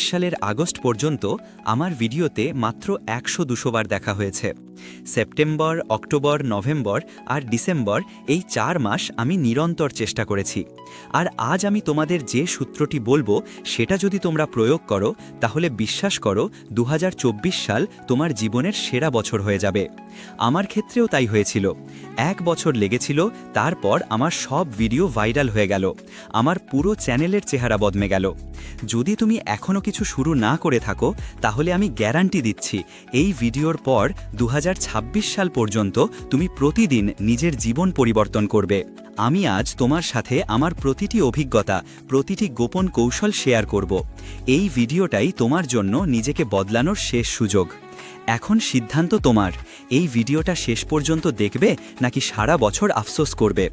সালের আগস্ট পর্যন্ত আমার ভিডিওতে মাত্র ১০০-২০০ বার দেখা হয়েছে। সেপ্টেম্বর, অক্টোবর, নভেম্বর আর ডিসেম্বর এই ৪ মাস আমি নিরন্তর চেষ্টা করেছি। আর আজ আমি তোমাদের যে সূত্রটি বলবো সেটা যদি তোমরা প্রয়োগ করো তাহলে বিশ্বাস করো ২০২৪ সাল তোমার জীবনের সেরা বছর হয়ে যাবে। আমার ক্ষেত্রেও তাই হয়েছিল। ১ বছর লেগেছিল, তারপর আমার সব ভিডিও ভাইরাল হয়ে গেল, আমার পুরো চ্যানেলের চেহারা বদলে গেল। যদি তুমি এখনও কিছু শুরু না করে থাকো তাহলে আমি গ্যারান্টি দিচ্ছি এই ভিডিওর পর ২০২৬ সাল পর্যন্ত তুমি প্রতিদিন নিজের জীবন পরিবর্তন করবে। আমি আজ তোমার সাথে আমার প্রতিটি অভিজ্ঞতা, প্রতিটি গোপন কৌশল শেয়ার করব। এই ভিডিওটাই তোমার জন্য নিজেকে বদলানোর শেষ সুযোগ। এখন সিদ্ধান্ত তোমার, এই ভিডিওটা শেষ পর্যন্ত দেখবে নাকি সারা বছর আফসোস করবে।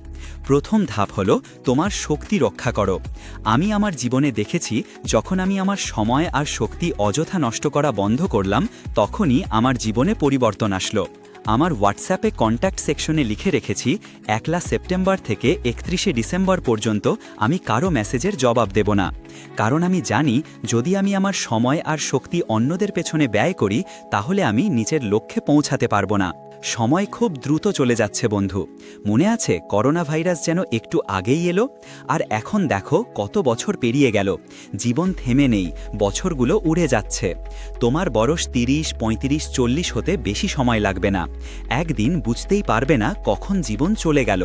প্রথম ধাপ হলো তোমার শক্তি রক্ষা করো। আমি আমার জীবনে দেখেছি যখন আমি আমার সময় আর শক্তি অযথা নষ্ট করা বন্ধ করলাম তখনই আমার জীবনে পরিবর্তন আসলো। আমার হোয়াটসঅ্যাপে কন্ট্যাক্ট সেকশনে লিখে রেখেছি ১ সেপ্টেম্বর থেকে ৩১ ডিসেম্বর পর্যন্ত আমি কারো মেসেজের জবাব দেব না। কারণ আমি জানি যদি আমি আমার সময় আর শক্তি অন্যদের পেছনে ব্যয় করি তাহলে আমি নিজের লক্ষ্যে পৌঁছাতে পারবো না। সময় খুব দ্রুত চলে যাচ্ছে বন্ধু। মনে আছে করোনা ভাইরাস যেন একটু আগেই এলো, আর এখন দেখো কত বছর পেরিয়ে গেল। জীবন থেমে নেই, বছরগুলো উড়ে যাচ্ছে। তোমার বয়স ৩০, ৩৫, ৪০ হতে বেশি সময় লাগবে না। একদিন বুঝতেই পারবে না কখন জীবন চলে গেল।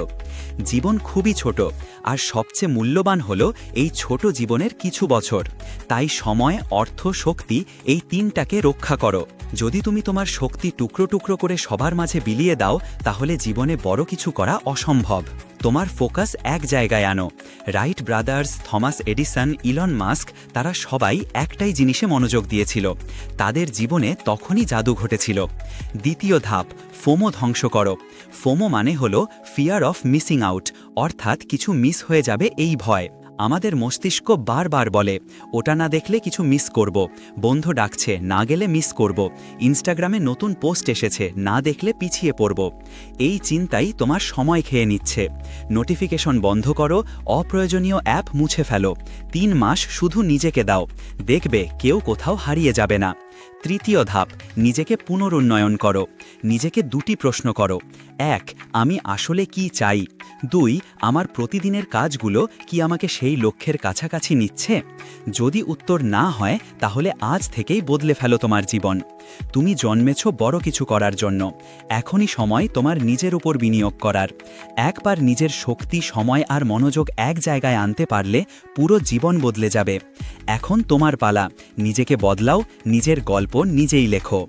জীবন খুবই ছোট, আর সবচেয়ে মূল্যবান হলো এই ছোট জীবনের কিছু বছর। তাই সময়, অর্থ, শক্তি এই তিনটাকে রক্ষা করো। যদি তুমি তোমার শক্তি টুকরো টুকরো করে সবার মাঝে বিলিয়ে দাও তাহলে জীবনে বড় কিছু করা অসম্ভব। তোমার ফোকাস এক জায়গায় আনো। Right brothers, Thomas Edison, Elon Musk তারা সবাই একটাই জিনিসে মনোযোগ দিয়েছিল। তাদের জীবনে তখনই জাদু ঘটেছিল। দ্বিতীয় ধাপ, ফোমো ধ্বংস করো। ফোমো মানে হলো ফিয়ার অফ মিসিং আউট, অর্থাৎ কিছু মিস হয়ে যাবে এই ভয়। আমাদের মস্তিষ্ক বারবার বলে ওটা না দেখলে কিছু মিস করব, বন্ধু ডাকছে না গেলে মিস করব, ইনস্টাগ্রামে নতুন পোস্ট এসেছে না দেখলে পিছিয়ে পড়ব। এই চিন্তাই তোমার সময় খেয়ে নিচ্ছে। নোটিফিকেশন বন্ধ করো, অপ্রয়োজনীয় অ্যাপ মুছে ফেলো। ৩ মাস শুধু নিজেকে দাও, দেখবে কেউ কোথাও হারিয়ে যাবে না। তৃতীয় ধাপ, নিজেকে পুনরুন্নয়ন করো। নিজেকে ২টি প্রশ্ন করো। ১, আমি আসলে কি চাই? ২, আমার প্রতিদিনের কাজগুলো কি আমাকে সেই লক্ষ্যের কাছাকাছি নিচ্ছে? যদি উত্তর না হয় তাহলে আজ থেকেই বদলে ফেলো তোমার জীবন। তুমি জন্মেছ বড় কিছু করার জন্য। এখনই সময় তোমার নিজের উপর বিনিয়োগ করার। একবার নিজের শক্তি, সময় আর মনোযোগ এক জায়গায় আনতে পারলে পুরো জীবন বদলে যাবে। এখন তোমার পালা, নিজেকে বদলাও, নিজের গল্প নিজেই লেখো।